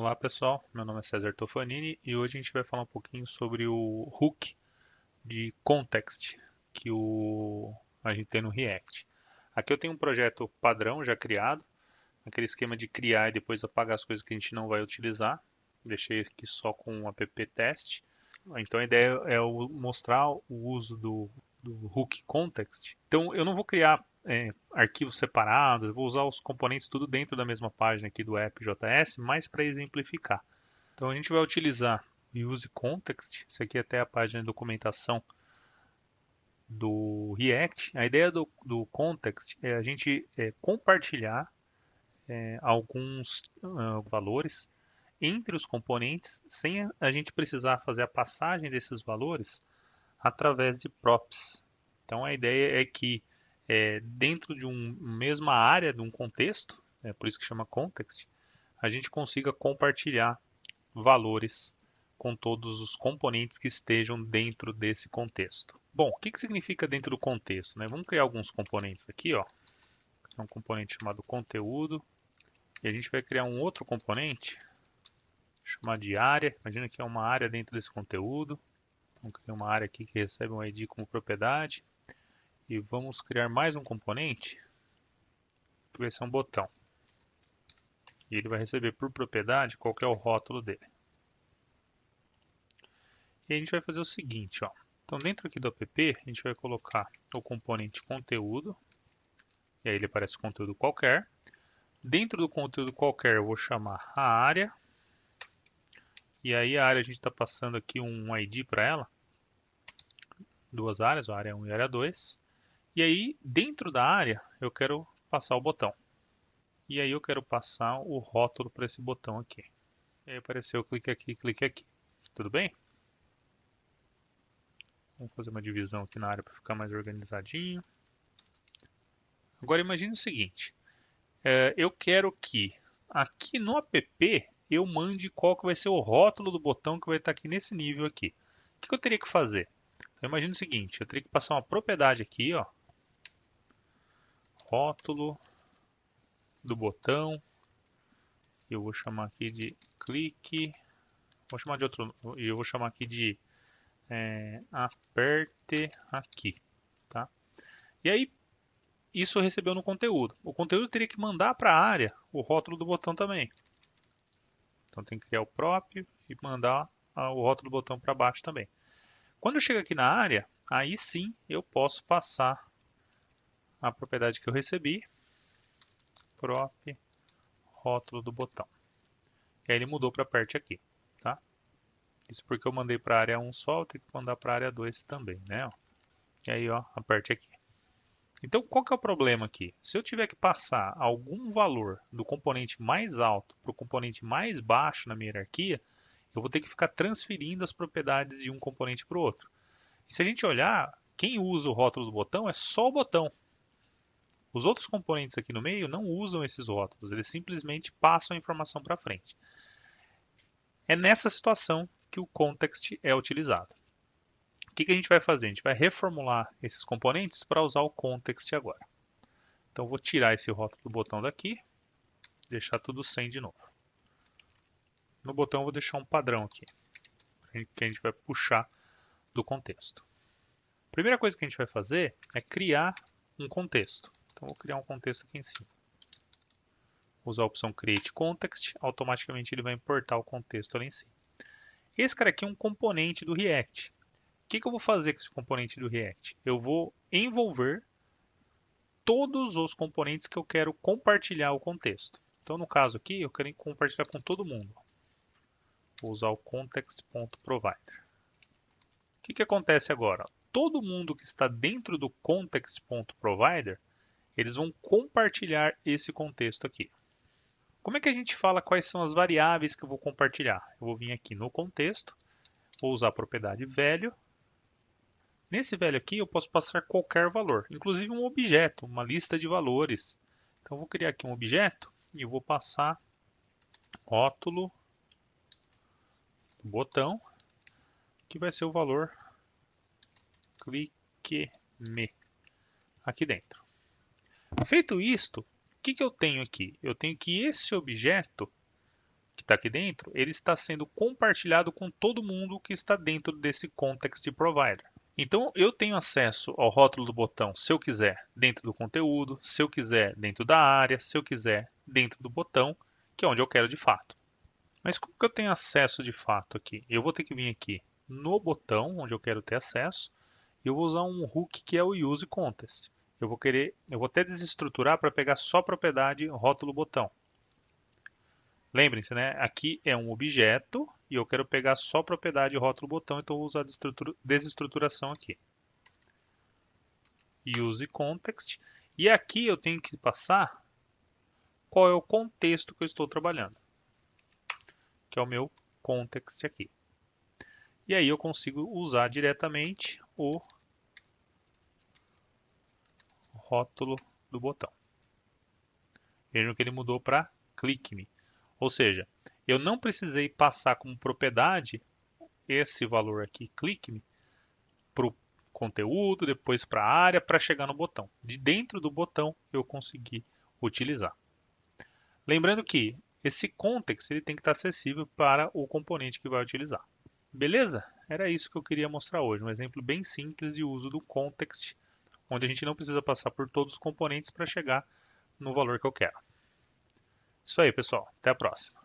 Olá pessoal, meu nome é César Tofanini e hoje a gente vai falar um pouquinho sobre o hook de context a gente tem no React. Aqui eu tenho um projeto padrão já criado, aquele esquema de criar e depois apagar as coisas que a gente não vai utilizar. Deixei aqui só com o app test. Então a ideia é mostrar o uso do hook context. Então eu não vou criar arquivos separados, eu vou usar os componentes tudo dentro da mesma página aqui do app.js, mas para exemplificar. Então a gente vai utilizar o use context, isso aqui é até a página de documentação do React. A ideia do context é a gente compartilhar alguns valores entre os componentes sem a gente precisar fazer a passagem desses valores através de props. Então a ideia é que dentro de uma mesma área, de um contexto, por isso que chama context, a gente consiga compartilhar valores com todos os componentes que estejam dentro desse contexto. Bom, o que significa dentro do contexto, né? Vamos criar alguns componentes aqui, ó. Um componente chamado conteúdo e a gente vai criar um outro componente chamado de área. Imagina que é uma área dentro desse conteúdo. Vamos criar uma área aqui que recebe um ID como propriedade e vamos criar mais um componente que vai ser um botão. E ele vai receber por propriedade qual que é o rótulo dele. E a gente vai fazer o seguinte, ó. Então dentro aqui do app, a gente vai colocar o componente conteúdo, e aí ele aparece conteúdo qualquer. Dentro do conteúdo qualquer eu vou chamar a área, e aí a área a gente está passando aqui um ID para ela, duas áreas, a área 1 e a área 2. E aí dentro da área eu quero passar o botão. E aí eu quero passar o rótulo para esse botão aqui. E aí apareceu clique aqui, clique aqui. Tudo bem? Vamos fazer uma divisão aqui na área para ficar mais organizadinho. Agora imagine o seguinte, eu quero que aqui no app eu mande qual que vai ser o rótulo do botão que vai estar aqui nesse nível aqui. O que eu teria que fazer? Então, imagine o seguinte, eu teria que passar uma propriedade aqui, ó, rótulo do botão, eu vou chamar aqui de clique, vou chamar de outro, e eu vou chamar aqui de aperte aqui, tá? E aí isso recebeu no conteúdo. O conteúdo teria que mandar para a área o rótulo do botão também. Então tem que criar o próprio e mandar o rótulo do botão para baixo também. Quando eu chego aqui na área, aí sim eu posso passar a propriedade que eu recebi, prop rótulo do botão. E aí ele mudou para a parte aqui, tá? Isso porque eu mandei para a área 1 só, eu tenho que mandar para a área 2 também, né? E aí, ó, a parte aqui. Então, qual que é o problema aqui? Se eu tiver que passar algum valor do componente mais alto para o componente mais baixo na minha hierarquia, eu vou ter que ficar transferindo as propriedades de um componente para o outro. E se a gente olhar, quem usa o rótulo do botão é só o botão. Os outros componentes aqui no meio não usam esses rótulos, eles simplesmente passam a informação para frente. É nessa situação que o context é utilizado. O que a gente vai fazer? A gente vai reformular esses componentes para usar o context agora. Então vou tirar esse rótulo do botão daqui, deixar tudo sem de novo. No botão eu vou deixar um padrão aqui, que a gente vai puxar do contexto. A primeira coisa que a gente vai fazer é criar um contexto. Então vou criar um contexto aqui em cima. Vou usar a opção Create Context, automaticamente ele vai importar o contexto ali em cima. Esse cara aqui é um componente do React. O que eu vou fazer com esse componente do React? Eu vou envolver todos os componentes que eu quero compartilhar o contexto. Então, no caso aqui, eu quero compartilhar com todo mundo. Vou usar o context.provider. O que acontece agora? Todo mundo que está dentro do context.provider, eles vão compartilhar esse contexto aqui. Como é que a gente fala quais são as variáveis que eu vou compartilhar? Eu vou vir aqui no contexto, vou usar a propriedade velho. Nesse velho aqui eu posso passar qualquer valor, inclusive um objeto, uma lista de valores. Então eu vou criar aqui um objeto e eu vou passar rótulo do botão, que vai ser o valor clique me aqui dentro. Feito isto, o que eu tenho aqui? Eu tenho que esse objeto, o que está aqui dentro, ele está sendo compartilhado com todo mundo que está dentro desse Context Provider. Então, eu tenho acesso ao rótulo do botão se eu quiser dentro do conteúdo, se eu quiser dentro da área, se eu quiser dentro do botão, que é onde eu quero de fato. Mas como que eu tenho acesso de fato aqui? Eu vou ter que vir aqui no botão onde eu quero ter acesso e eu vou usar um hook que é o Use Context. Eu vou até desestruturar para pegar só propriedade rótulo botão. Lembrem-se, né? Aqui é um objeto e eu quero pegar só propriedade rótulo botão, então eu vou usar desestruturação aqui. Use Context. E aqui eu tenho que passar qual é o contexto que eu estou trabalhando, que é o meu context aqui. E aí eu consigo usar diretamente o rótulo do botão. Vejam que ele mudou para Click Me. Ou seja, eu não precisei passar como propriedade esse valor aqui, Click Me, para o conteúdo, depois para a área, para chegar no botão. De dentro do botão eu consegui utilizar. Lembrando que esse context ele tem que estar acessível para o componente que vai utilizar. Beleza? Era isso que eu queria mostrar hoje. Um exemplo bem simples de uso do context, onde a gente não precisa passar por todos os componentes para chegar no valor que eu quero. Isso aí, pessoal. Até a próxima.